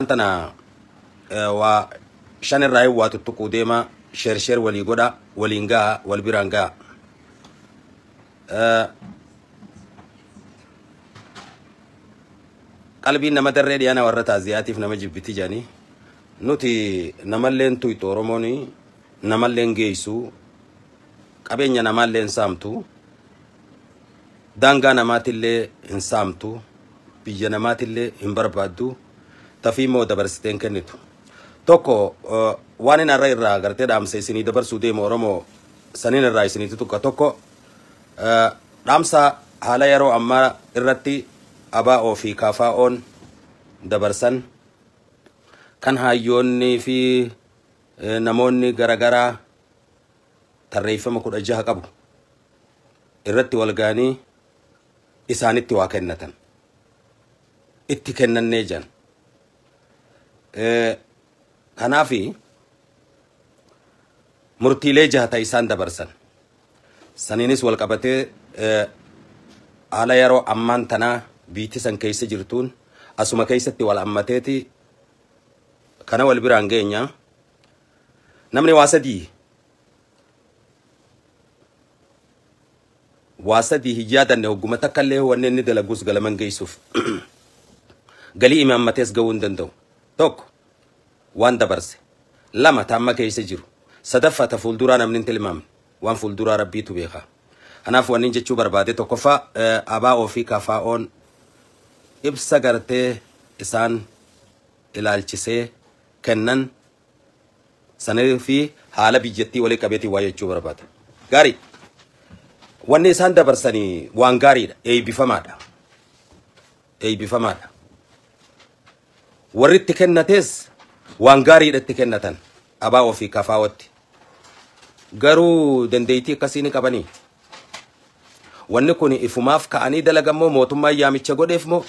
tana wa shan rai wato tukudema sher wali goda walinga walbiranga qalbi nama darre diana warata ziyatif nama jibbiti jani nuti namallen tuyto oromoni namallen geysu qabenya namallen samtu danga namatille insamtu biyya namatille hinbarbaddu tafimo dabarsiten kennitu tokko wanin arra irra garte damse isini dabarsu deemo oromo sanin irra isini tokko damsa hala yaro amma irratti ABO-WBO dabarsan kan hayyonni fi namoonni garagara tarreeffama 16 qabu irratti walgaanii isaanitti waa kennatan itti kennannee jan kanaafi murtiilee 6 isaan dabarsan saniinis wal qabatee haala yeroo ammaan tanaa biitisan keessa jirtuun asuma keessatti wal ammateeti kana wal biraan geenya namni waa sadii hiyaadanne hogguma takkallee wanne inni dalaguus galaman geessuuf galii imaammatees ga'uu hin danda'u tokko waan dabarse lama taamma keessa jiru sadaffata fuulduraa namni hin tilmaamne waan fuulduraa rabbiitu beeka kanaaf wanni jechuu barbaade tokkoffaa ABO-WBO ibsa gartee isaan ilaalchisee kennan sanee fi haala biyyattii walii qabeetii waa jechuu barbaade gaarii wanni isaan dabarsanii waan gaariidha eebbifamaadha warri itti kennatees waan gaariidha itti kennatan ABO-WBO'tti garuu dandeettii akkasii ni qabanii wanni kun ifumaaf ka'anii dalagammoo mootummaan yaamicha godheef moo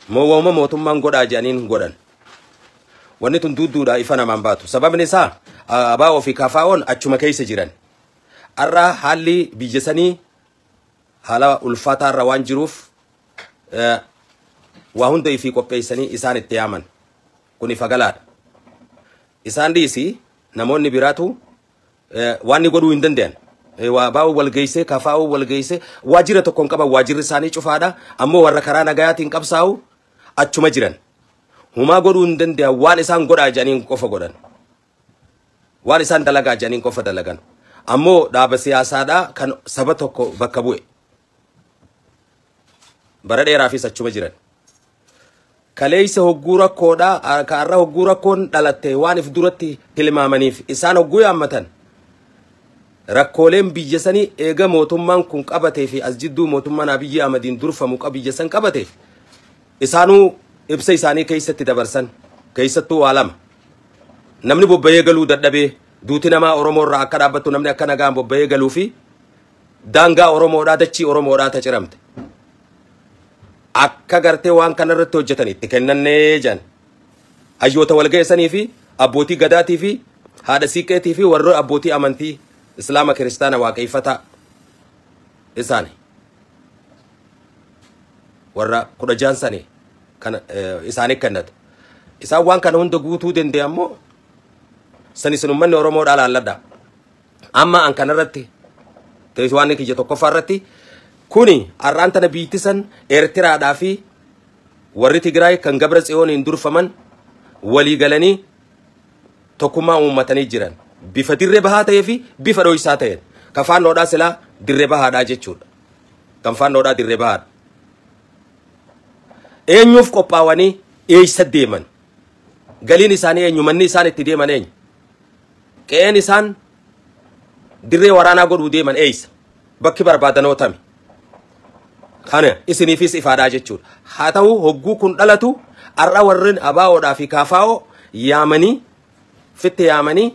wooma mootummaan godhaa jedhaniin godhan wanni tun duudduudha ifa namaan baatu sababni isaa ABO-WBO'n achuma keessa jiran arra haalli biyya sanii haala ulfaataa irra waan jiruuf waa hunda ifii qopheessanii isaan itti yaaman kun ifa galaadha isaan dhiisi namoonni biraatu waan godhuu hin danda'an ABO walgeesse KFO walgeesse waajira tokkoon qaban waajirri isaanii cufaadha ammoo warra karaa nagayaatiin qabsaa'u achuma jiran humaa godhuu hin danda'an waan isaan godhaa jedhaniin qofa godhan waan isaan dalagaa jedhaniin qofa dalagan ammoo dhaaba siyaasaadha kan saba tokko bakka bu'e bara dheeraafis achuma jiran kaleessa hogguu rakkoodha kaarra hogguu rakkoon dhalatte waan if duratti tilmaamaniif isaan hogguu yaammatan rakkooleen biyya sanii eega mootummaan kun qabatee fi as jidduu mootummaan Abiyyi Ahmadiin durfamu biyya san qabatee isaanuu ibsa isaanii keessatti dabarsan keessattuu waa lama namni bobba'ee galuu dadhabee duuti namaa Oromoo irraa akka dhaabbattu namni akka nagaan bobba'ee galuu fi daangaa Oromoodhaa dachii Oromoodhaa taciramte akka gartee waan kana irratti hojjetan itti kennannee jan hayyoota walgeessanii fi abbootii gadaatii fi haadha siiqqeetii fi warra abbootii amantii islaama kiristaana waaqeffata isaani warra 16 sanii kan isaanii kennate isaan waan kana hunda guutuu danda'ammoo sanis ummanni Oromoodhaa laalladha amma an kanarratti teessu waan kiyya tokkoffaa irratti kuni arraan tana biitisan Eertiraadhaa fi warri Tigraay kan Gabra Tsiyooniin durfaman walii galanii tokkummaa uummatanii jiran bifa dirree bahaa ta'ee fi bifa dho'isaa ta'een kan faannoodhaa silaa dirree bahaadhaa jechuudha kan faannoodhaa dirree bahaadha eenyuuf qophaawanii eeysa deeman galiin isaanii eenyu manni isaan itti deeman eenyu qe'een isaan dirree waraanaa godhuu deeman eeysa bakki barbaadanootami kana isiniifis ifaadhaa jechuudha haa ta'u hogguu kun dhalatu arra warreen ABO'dhaa fi KFO yaamanii fitte yaamanii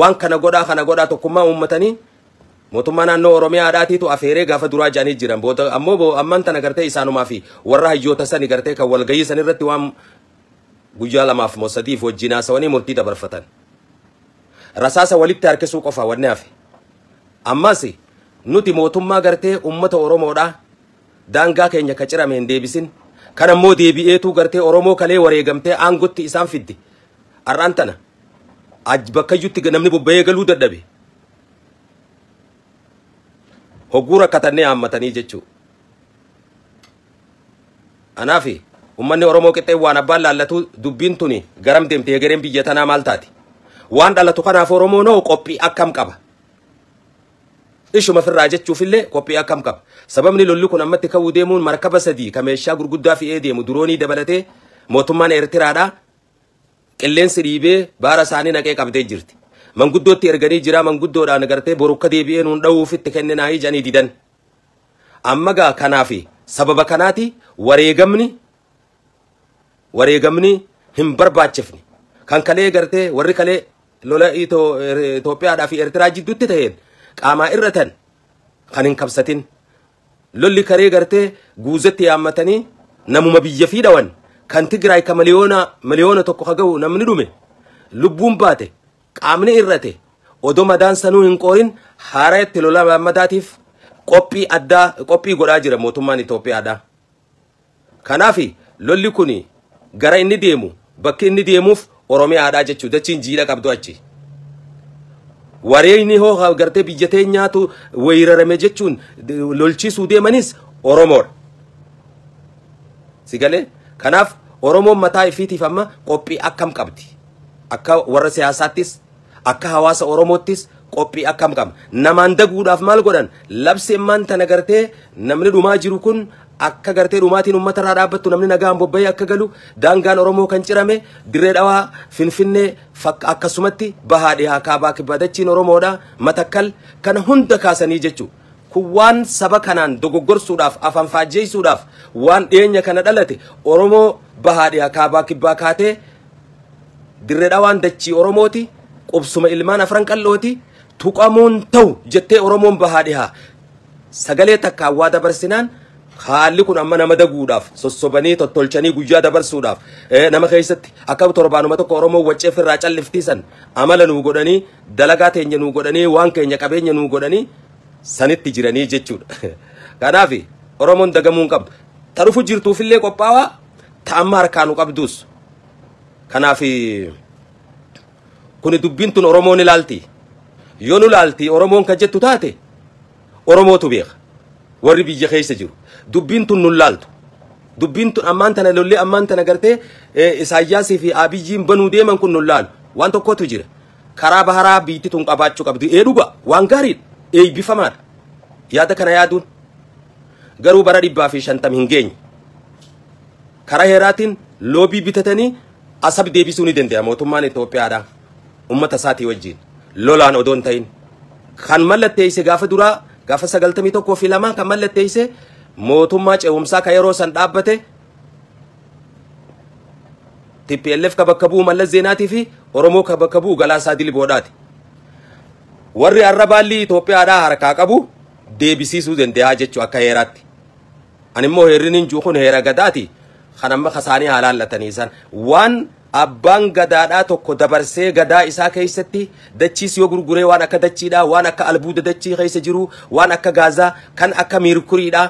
waan kana godhaa tokkummaa uummatanii mootummaa naannoo Oromiyaadhaatiitu afeeree gaafa duraa jaanii jiran booda ammoo amman tana gartee isaanumaa fi warra hayyoota sani gartee kan walgayii san irratti waan guyyaa lamaaf moo sadiif wajjin haasawanii murtii dabarfatan rasaasa walitti harkisuu qofa wanni hafe ammas nuti mootummaa gartee ummata Oromoodhaa daangaa keenya ka cirame hin deebisin Kan ammoo deebi'eetu gartee Oromoo kalee wareegamtee aangotti isaan fidde. Arraan tana bakka iyyutti namni bobba'ee galuu dadhabe. Hogguu rakkatannee haammatanii jechuu. Anaafi ummanni Oromoo qixxee waan abbaan laallatu dubbiin tuni garam deemtee egereen biyya tanaa maal taati? Waan dhalatu kanaaf Oromoo noo qophii akkam qaba? Ishuma firraa jechuufillee qophii akkam qaba? Sababni lolli kun ammatti ka'uu deemuun markaba sadii ka meeshaa gurguddaa fe'ee deemu duroonii dabalatee mootummaan Eertiraadhaa qilleensi dhiibee baara isaanii naqee qabdee jirti. Manguddootti erganii jira manguddoodhaan gartee borukka deebi'ee nuun dha'uufitti kenninaa ijanii didan. Amma gaa kanaafi sababa kanaati wareegamni hin barbaachifne. Kan kalee gartee warri kalee lola Itoophiyaadhaa fi Eertiraa jidduutti ta'een qaamaa irratan kan hin qabsatin. Lolli karee gartee guuzetti yaammatanii namuma biyya fi dhawan kan Tigraay ka miliyoona tokko haga'u namni dhume lubbuun baate qaamni irrate odoo madaan sanuu hin qoorin haara itti lola madaatiif qophii godhaa jira mootummaan Itoophiyaadhaa. Kanaafi lolli kuni gara inni deemu bakki inni deemuuf Oromiyaadhaa jechuu dachiin jiidha qabdu achi. Wareeyni hoo gartee biyya teenyaatu weerarame jechuun lolchiisuu deemanis Oromoodha. Sigalee kanaaf Oromoon mataa ifiitiif amma qophii akkam qabdi? Akka warra siyaasaattis akka hawaasa Oromoottis qophii akkam qaba? Namaan daguudhaaf maal godhan? Labseen maanta nagartee namni dhumaa jiru kun akka gartee dhumaatiin uummata irraa dhaabbattu namni nagaan bobba'ee akka galu daangaan Oromoo kan cirame dirree dhawaa Finfinnee akkasumatti bahaa dhihaa kaabaa kibbaa dachiin Oromoodha Matakkal kana hunda kaasanii jechuudha. Kun waan saba kanaan dogoggorsuudhaaf afaan faajjeessuudhaaf waan dhiyeenya kana dhalate Oromoo bahaa dhihaa kaabaa kibbaa kaatee dirree dhawaan dachii Oromooti qubsuma ilmaan afran qallooti tuqamuun ta'u jettee Oromoon bahaa dhihaa sagalee takka awwaa dabarsinaan haalli kun amma nama daguudhaaf sossobanii tottolchanii guyyaa dabarsuudhaaf nama keessatti akka torbaanuma tokko Oromoo wacceef irraa calliftiisan amala nuu godhanii dalagaa teenya nuu godhanii waan keenya qabeenya nuu godhanii sanitti jiranii jechuudha. Kanaaf Oromoon dagamuun qabdu tarufu jirtuufillee qophaawaa ta'amma harkaanu qabduus. Kanaaf kuni dubbiin tun Oromoon ilaalti. Yoo nu ilaalti Oromoon kan jettu taate Oromootu beeka warri biyya keessa jiru. Dubbiin tun nu ilaaltu. Dubbiin tun ammaan tana lolli ammaan tana gartee Isaayyaasii fi Abiyyiin banuu deeman kun nu ilaalu. Waan tokkotu jira. Karaa baharaa biitti tun qabaachuu qabdu. Dhuga waan gaariidha. Eebbifamaadha. Yaada kana yaaduun garuu bara 150 hin geenye. Karaa heeraatiin loobii bitatanii asab deebisuu ni danda'a mootummaan Itoophiyaadhaa ummata isaatii wajjin lolaan odoon ta'in kan mallatteesse gaafa duraa gaafa 91 fi 2 kan mallatteesse mootummaa ce'umsaa ka yeroo san dhaabbate TPLF ka bakka bu'u Mallas Zeenaatii fi Oromoo ka bakka bu'u Galaasaa Dilboodhaati. Warri arrabaalli Itoophiyaadhaa harkaa qabu deebisiisuu danda'a jechuu akka heeraatti. Ani immoo heerri ninjuu kun heera gadaati. Kan amma kasaanii haalaallatanii san waan abbaan gadaadhaa tokko dabarsee gadaa isaa keessatti dachiis yoo gurguree waan akka dachiidhaa waan akka albuuda dachii keessa jiru waan akka gaazaa kan akka miirkuriidhaa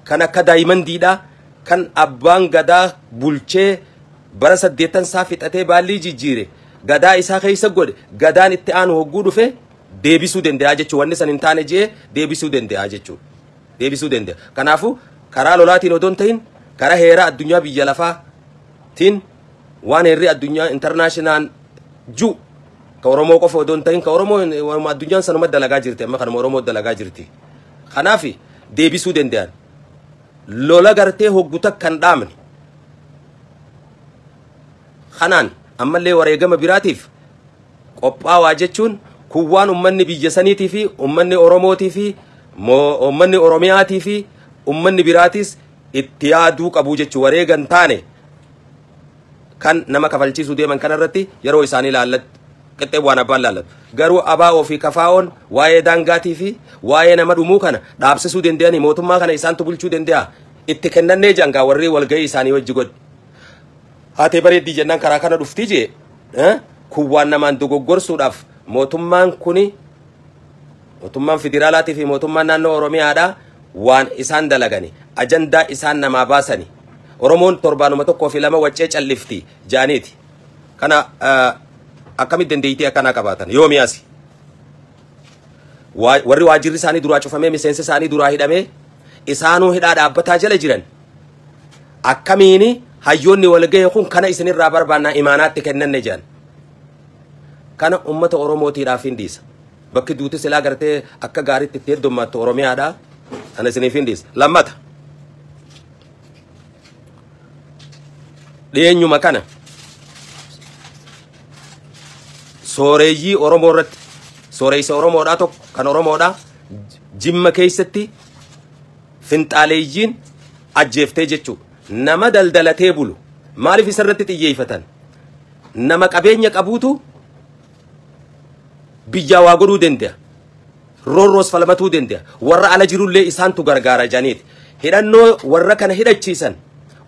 kan akka daayimandiidhaa kan abbaan gadaa bulchee bara 8 isaa fixatee baallii jijjiire gadaa isaa keessa godhe gadaan itti aanu hogguu dhufe deebisuu danda'a jechuudha. Wanni san hin taane jee deebisuu danda'a jechuudha. Deebisuu danda'a. Kanaafuu karaa lolaatiin odoon ta'in karaa heera addunyaa biyya lafaatiin waan heerri addunyaa international ju ka Oromoo qofa odoon ta'in ka Oromoo addunyaan sanuma dalagaa jirti amma kanuma Oromoo dalagaa jirti. Kanaaf deebisuu danda'an lola gartee hogguta kan dhaamne kanaan ammallee wareegama biraatiif qophaawaa jechuun kun waan ummanni biyya saniitii fi ummanni Oromootii fi ummanni Oromiyaatii fi ummanni biraatis itti yaaduu qabu jechuu wareegan taane kan nama kafalchiisuu deeman kanarratti yeroo isaanii laallatu qixxee waan abbaan laallatu garuu ABO fi KFO'n waa'ee daangaatii fi waa'ee nama dhumuu kana dhaabsisuu danda'anii mootummaa kana isaantu bulchuu danda'a itti kennannee jangaa warri walgahii isaanii wajji godhe haatee bareeddii jennaan karaa kana dhuftii jee kun waan namaan dogoggorsuudhaaf mootummaan kuni mootummaan federaalaatii fi mootummaan naannoo Oromiyaadhaa waan isaan dalagani ajandaa isaan namaa baasani Oromoon torbaanuma tokkoo fi lama waccee callifti jaaniiti. Kana akkamitti dandeettii akkana qabaatan yoomi asi. Warri waajirri isaanii duraa cufamee miseensa isaanii duraa hidhamee isaanuu hidhaa dhaabbataa jala jiran. Akkamiini hayyoonni walgahee kun kana isinirraa barbaannaa imaanaatti kennanne jedhan. Kana ummata Oromootiidhaaf hin dhiisa. Bakki duuti silaa gartee akka gaariitti itti heddummaattu Oromiyaadha. Kana isiniif hin dhiisa. Lammata. Dhiyeenyuma kana sooreyyii Oromoo irratti sooreysa Oromoodhaa tokko kan Oromoodhaa Jimma keessatti finxaaleeyyiin ajjeeftee jechuudha. Nama daldalatee bulu maaliif isarratti xiyyeeffatan? Nama qabeenya qabuutu biyyaa waa godhuu danda'a. Roorroos falmatuu danda'a. Warra ala jirullee isaantu gargaara janiiti. Hidhannoo warra kana hidhachiisan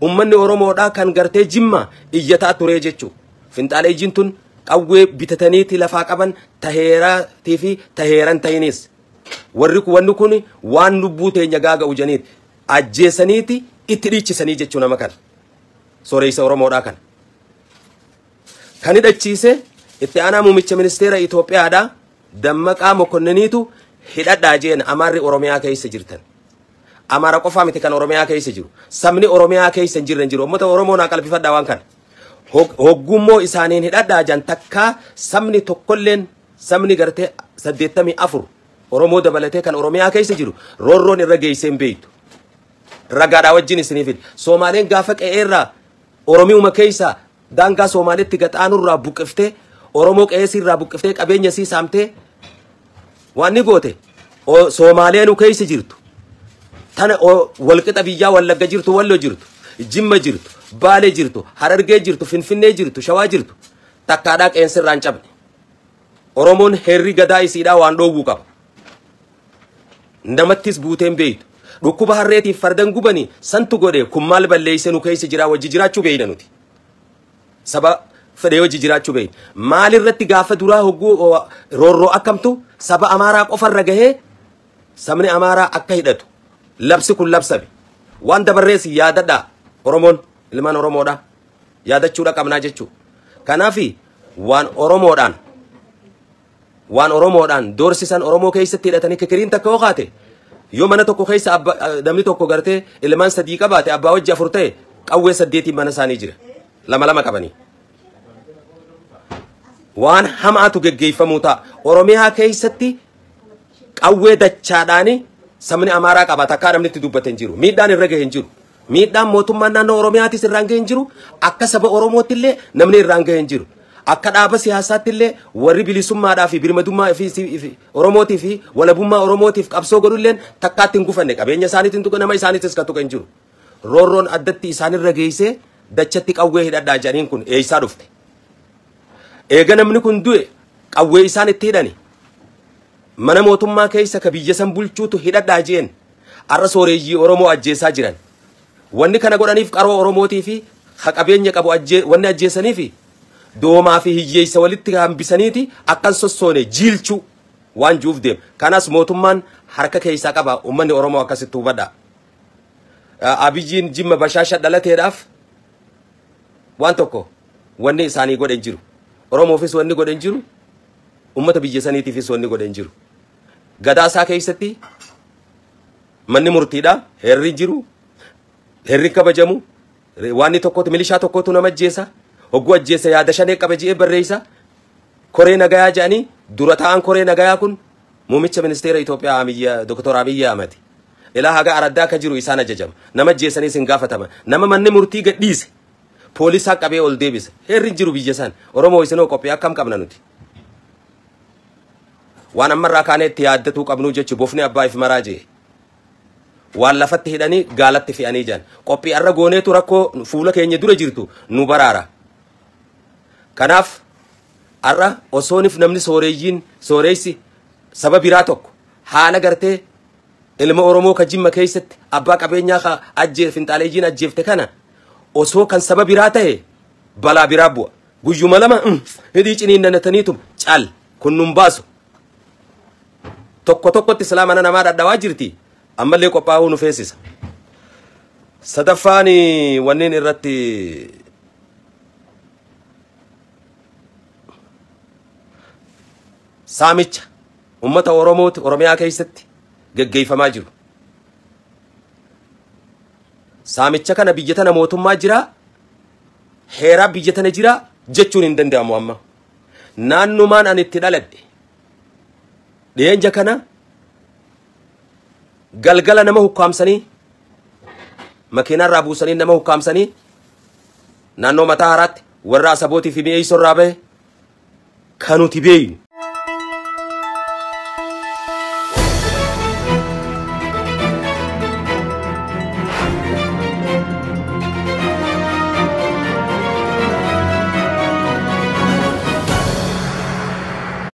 ummanni Oromoodhaa kan gartee Jimma iyyataa ture jechuudha. Finxaaleeyyiin tun qawwee bitataniiti lafaa qaban taheeraatii fi taheeran ta'inis. Wanni kun waan lubbuu teenya gaaga'u janiiti. Ajjeesaniiti itti dhiichisanii jechuu nama kana. Sooreysa Oromoodhaa kana. Kan hidhachiise itti aanaa muummicha ministeera Itoophiyaadhaa Dammaqaa Mokonniniitu hidhadhaa jeen Amaarri Oromiyaa keessa jirtan. Amaara qofaa miti kan Oromiyaa keessa jiru. Sabni Oromiyaa keessa hin jirre hin jiru. Uummata Oromoo naa qalbifadhaa waan kana. Hoggummoo isaaniin hidhadhaa jan takkaa sabni tokkolleen sabni gartee 84 Oromoo dabalatee kan Oromiyaa keessa jiru roorroon irra geessee hin beektu. Ragaadhaa wajjin isiniif Soomaaleen gaafa qe'eerraa Oromiuma keessa daangaa Soomaalitti gaxaanurraa buqqiftee Oromoo qe'eesirraa buqqiftee qabeenya sii saamtee waan ni goote Soomaaleenu keessa jirtu. Tana walqixa biyyaa Wallagga jirtu, Walloo jirtu, Jimma jirtu, Baalee jirtu, Harargee jirtu, Finfinnee jirtu, Shawaa jirtu. Takkaadhaa qe'eensirraa hin cabne. Oromoon herri gadaa isiidhaa waan dhoowwuu qaba. Namattis buuteen beeytu. Dhukkuba harreetiif fardan gubanii santu godhe kun maal balleeyse nu keessa jira wajji jiraachuu beeyna nuti. Saba fedhee wajji jiraachuu beeyna. Maal irratti gaafa duraa hogguu roorroo akkamtu saba Amaaraa qofarra gahee sabni Amaaraa akka hidhatu. Labsi kun labsame. Waan dabarrees yaadadhaa Oromoon ilmaan Oromoodhaa yaadachuudha qabnaa jechuudha. Kanaafi waan Oromoodhaan doorsisan Oromoo keessatti hidhatanii kikiriin takka hooqaate yoo mana tokko keessa namni tokko gartee ilmaan sadii qabaate abbaa wajji 4 ta'e qawwee 8 mana isaanii jira. Lama qabanii. Waan hamaatu geggeeffamuu ta'a. Oromiyaa keessatti qawwee dachaadhaani sabni Amaaraa qabaata akka namni itti dubbate hin jiru. Miidhaan irra gahee hin jiru. Miidhaan mootummaan naannoo Oromiyaatis irraan gahee hin jiru. Akka saba Oromootillee namni irraan gahee hin jiru. Akka dhaaba siyaasaattillee warri bilisummaadhaa fi birmadummaa fi Oromootii fi walabummaa Oromootiif qabsoo godhulleen takkaatti hin gufanne qabeenya isaaniitiin tuqa nama isaaniitis ka tuqa hin jiru. Roorroon addatti isaanirra geessee dachatti qawwee hidhadhaa jedhaniin kun eessaa dhufte. Eega namni kun du'e qawwee isaan itti hidhani. Mana mootummaa keessa ka biyya san bulchuutu hidhadhaa jeen arra sooreyyii Oromoo ajjeesaa jiran. Wanni kana godhaniif qaroo Oromootii fi qabeenya qabu wanni ajjeesanii fi doomaa fi hiyyeessa walitti hambisaniiti akkan sossoone jiilchuu waan juuf deem. Kanas mootummaan harka keessaa qaba ummanni Oromoo akkasitti hubadhaa. Abiyyiin Jimma bashaasha dhalateedhaaf waan tokko wanni isaanii godhe hin jiru. Oromoofis wanni godhe hin jiru. Ummata biyya saniitiifis wanni godhe hin jiru. Gadaasaa keessatti manni murtiidha herri jiru. Herri kabajamu waan tokkotu milishaa tokkotu nama ajjeesa. Hogguu ajjeesa yaada shanee qaba ji'ee barreessa. Koree nagayaa jedhanii dura ta'an koree nagayaa kun muummicha ministeera Itoophiyaa Dr. Abiy Ahmed. Ilaa haga araddaa akka jiru isaan ajajama. Nama ajjeesanii sin gaafatama. Nama manni murtii gadhiise. Poolisaa qabee ol deebise. Herri jiru biyya san. Oromoo isinoo qophii akkam qabna nuti. Waan ammarraa kaaneetti yaaddatuu qabnuu jechu bofni abbaa fi maraa jee. Waan lafatti hidhanii gaalatti fe'anii jiran. Qophii arra gooneetu rakkoo fuula keenya dura jirtu nu baraara. Kanaaf arra osoonif namni sooreysi saba biraa tokko haala gartee ilma Oromoo ka Jimma keessatti abbaa qabeenyaa ka finxaaleeyyiin ajjeefte kana osoo kan saba biraa ta'e balaa biraa bu'a. Guyyuma lama hidhii ciniinnataniitu cal kun nun baasu. Tokkotti islaama namaa dhadhawaa jirti. Ammallee qophaa'uu nu feesisa. Sadaffani wannin irratti saamicha ummata Oromooti Oromiyaa keessatti geggeeffamaa jiru. Saamicha kana biyya tana mootummaa jira, heeraa biyya tana jira jechuun hin danda'amu amma. Naannumaan ani itti dhaladhe dheenja kana galgala nama hukkaamsanii makiinarraa buusanii nama hukkaamsanii naannoo mataa haraatti warra asabootii fi mi'eessoo irraa bahe kan nuti beeynu